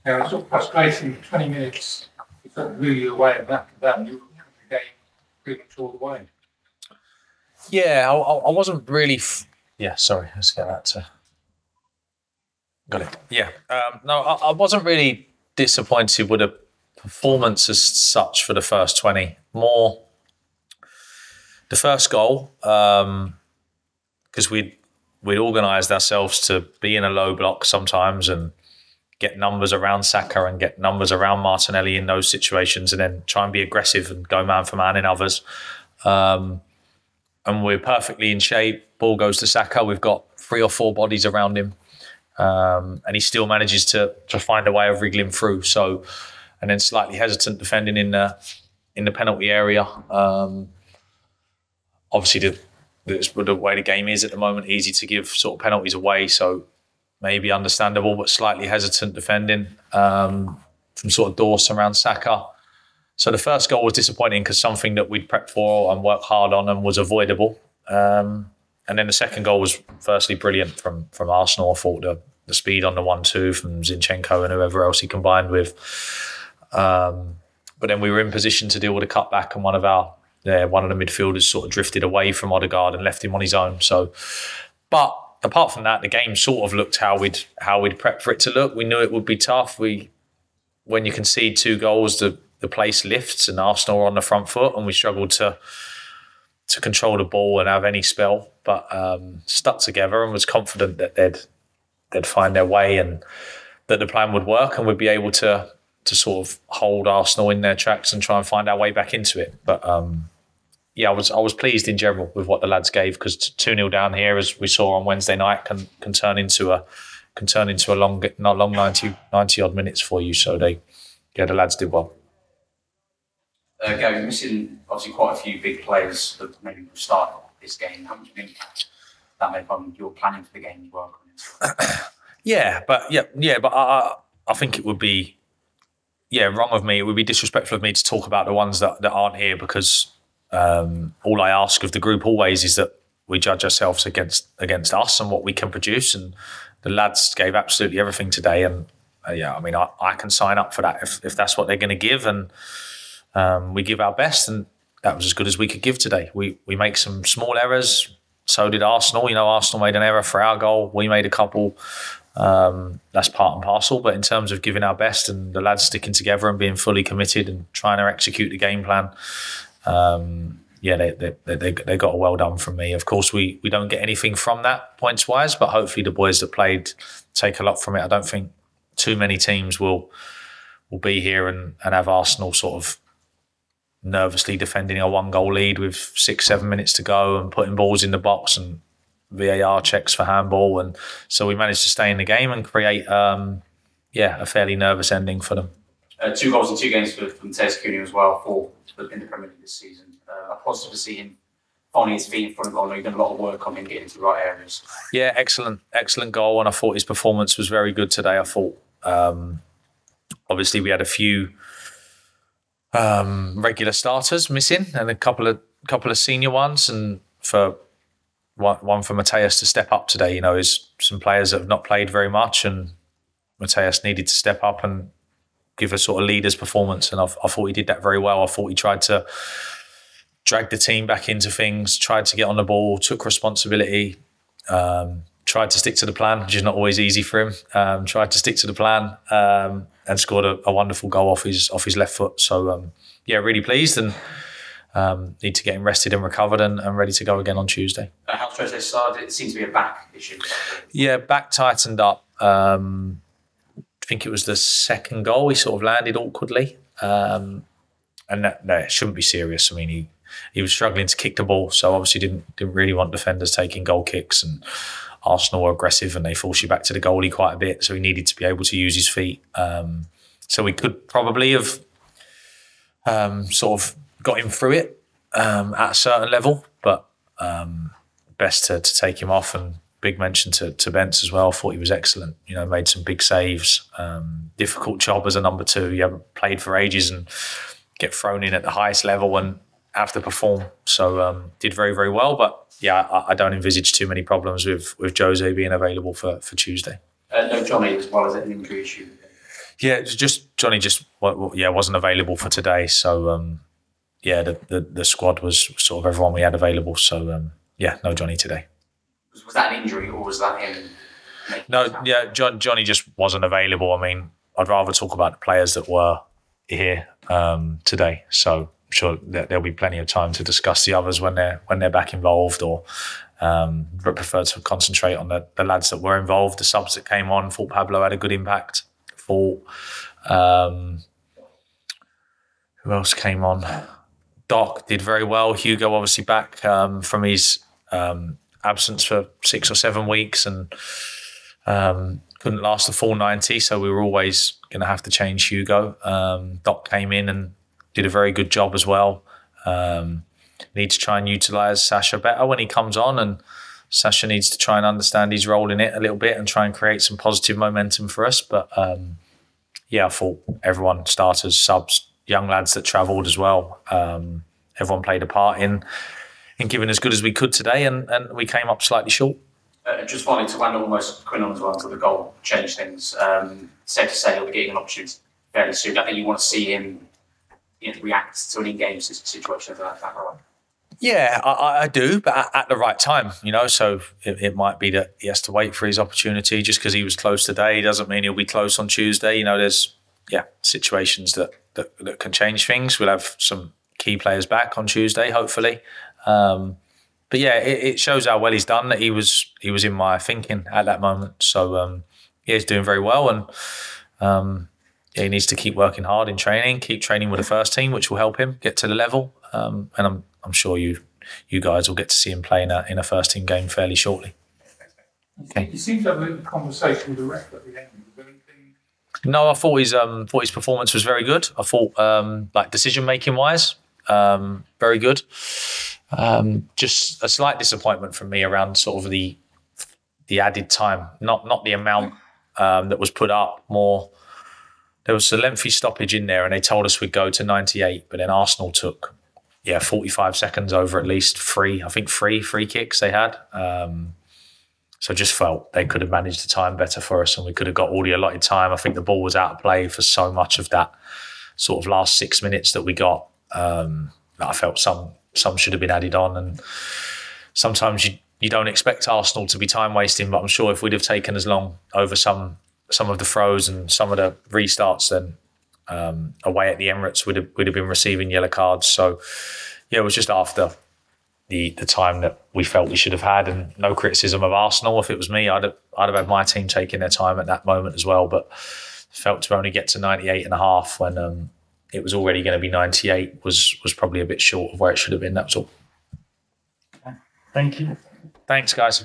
It was sort of frustrating. 20 minutes, it sort of blew you away, and after that, you were the game pretty much all the way. Yeah, I wasn't really. Sorry, let's get that to. Got it. Yeah. No, I wasn't really disappointed with the performance as such for the first 20. More the first goal, because we'd organised ourselves to be in a low block sometimes and get numbers around Saka and get numbers around Martinelli in those situations, and then try and be aggressive and go man for man in others. And we're perfectly in shape. Ball goes to Saka. We've got 3 or 4 bodies around him. And he still manages to find a way of wriggling through. So, and then slightly hesitant defending in the penalty area. Obviously, the way the game is at the moment, easy to give sort of penalties away. So maybe understandable, but slightly hesitant defending from sort of Dawson around Saka. So the first goal was disappointing because something that we'd prepped for and worked hard on and was avoidable. And then the second goal was firstly brilliant from Arsenal. I thought the speed on the 1-2 from Zinchenko and whoever else he combined with. But then we were in position to deal with a cutback, and one of the midfielders sort of drifted away from Odegaard and left him on his own. So, but apart from that, the game sort of looked how we'd prepped for it to look. We knew it would be tough. When you concede 2 goals, the place lifts, and Arsenal were on the front foot, and we struggled to control the ball and have any spell, but stuck together and was confident that they'd find their way and that the plan would work and we'd be able to sort of hold Arsenal in their tracks and try and find our way back into it. But I was pleased in general with what the lads gave, because 2-0 down here, as we saw on Wednesday night, can turn into a long 90 odd minutes for you. So the lads did well. Gary, missing obviously quite a few big players that maybe will start this game. How much of an impact that made on your planning for the game as well? But I think it would be wrong of me. It would be disrespectful of me to talk about the ones that aren't here, because all I ask of the group always is that we judge ourselves against us and what we can produce. And the lads gave absolutely everything today, and I can sign up for that if that's what they're going to give, and we give our best, and that was as good as we could give today. We make some small errors. So did Arsenal. Arsenal made an error for our goal. We made a couple. That's part and parcel. But in terms of giving our best and the lads sticking together and being fully committed and trying to execute the game plan, they got a well done from me. Of course, we don't get anything from that points wise, but hopefully the boys that played take a lot from it. I don't think too many teams will be here and have Arsenal sort of nervously defending a 1-goal lead with 6-7 minutes to go and putting balls in the box and VAR checks for handball. And so we managed to stay in the game and create a fairly nervous ending for them. 2 goals in 2 games for Matheus Cunha as well in the Premier League this season. A positive to see him finding his feet in front of goal. He's done a lot of work on him getting into the right areas. Yeah, excellent goal. And I thought his performance was very good today. I thought obviously we had a few regular starters missing and a couple of senior ones, and for one for Matheus to step up today. Is some players that have not played very much, and Matheus needed to step up and give a sort of leader's performance, and I thought he did that very well. I thought he tried to drag the team back into things, tried to get on the ball, took responsibility, tried to stick to the plan, which is not always easy for him. Tried to stick to the plan and scored a wonderful goal off his left foot. So really pleased, and need to get him rested and recovered and ready to go again on Tuesday. How stressed they started? It seems to be a back issue. Yeah, back tightened up. I think it was the second goal. He sort of landed awkwardly, and it shouldn't be serious. I mean, he was struggling to kick the ball, so obviously didn't really want defenders taking goal kicks, and Arsenal were aggressive and they force you back to the goalie quite a bit, so he needed to be able to use his feet. So we could probably have sort of got him through it at a certain level, but best to take him off. And big mention to Bence as well. I thought he was excellent. Made some big saves. Difficult job as a number 2. You haven't played for ages and get thrown in at the highest level and have to perform. So did very, very well. But I don't envisage too many problems with Jose being available for Tuesday. No Johnny as well as an injury issue. Yeah, it's just Johnny wasn't available for today. So the squad was sort of everyone we had available. So no Johnny today. Was that an injury or was that him? No, Johnny just wasn't available. I mean, I'd rather talk about the players that were here today. So I'm sure that there'll be plenty of time to discuss the others when they're back involved, or but prefer to concentrate on the lads that were involved. The subs that came on, thought Pablo had a good impact. Thought who else came on? Doc did very well. Hugo obviously back from his absence for 6 or 7 weeks and couldn't last the full 90, so we were always going to have to change Hugo. Doc came in and did a very good job as well. Need to try and utilise Sasha better when he comes on, and Sasha needs to try and understand his role in it a little bit and try and create some positive momentum for us. But I thought everyone, starters, subs, young lads that travelled as well, everyone played a part in giving as good as we could today, and we came up slightly short. Just finally to Wander, almost Cunha as well, until the goal changed things. Safe to say he'll be getting an opportunity fairly soon. I think you want to see him react to an in-game situation of that right. Yeah, I do, but at the right time, So it might be that he has to wait for his opportunity. Just because he was close today doesn't mean he'll be close on Tuesday. There's situations that can change things. We'll have some key players back on Tuesday, hopefully. But it shows how well he's done that he was in my thinking at that moment. So he's doing very well, and he needs to keep working hard in training, keep training with the first team, which will help him get to the level. And I'm sure you guys will get to see him play in a first team game fairly shortly. Okay. You seem to have a little conversation with the ref at the end. No, I thought his performance was very good. I thought decision making wise, very good. Just a slight disappointment from me around sort of the added time, not the amount that was put up. More, there was a lengthy stoppage in there, and they told us we'd go to 98, but then Arsenal took 45 seconds over at least three free kicks they had. So just felt they could have managed the time better for us, and we could have got all the allotted time. I think the ball was out of play for so much of that sort of last 6 minutes that we got. I felt some should have been added on, and sometimes you don't expect Arsenal to be time wasting, but I'm sure if we'd have taken as long over some of the throws and some of the restarts, then away at the Emirates we'd have been receiving yellow cards. So it was just after the time that we felt we should have had, and no criticism of Arsenal. If it was me, I'd have had my team taking their time at that moment as well, but felt to only get to 98 and a half when it was already going to be 98 was probably a bit short of where it should have been. That was all. Thank you. Thanks, guys.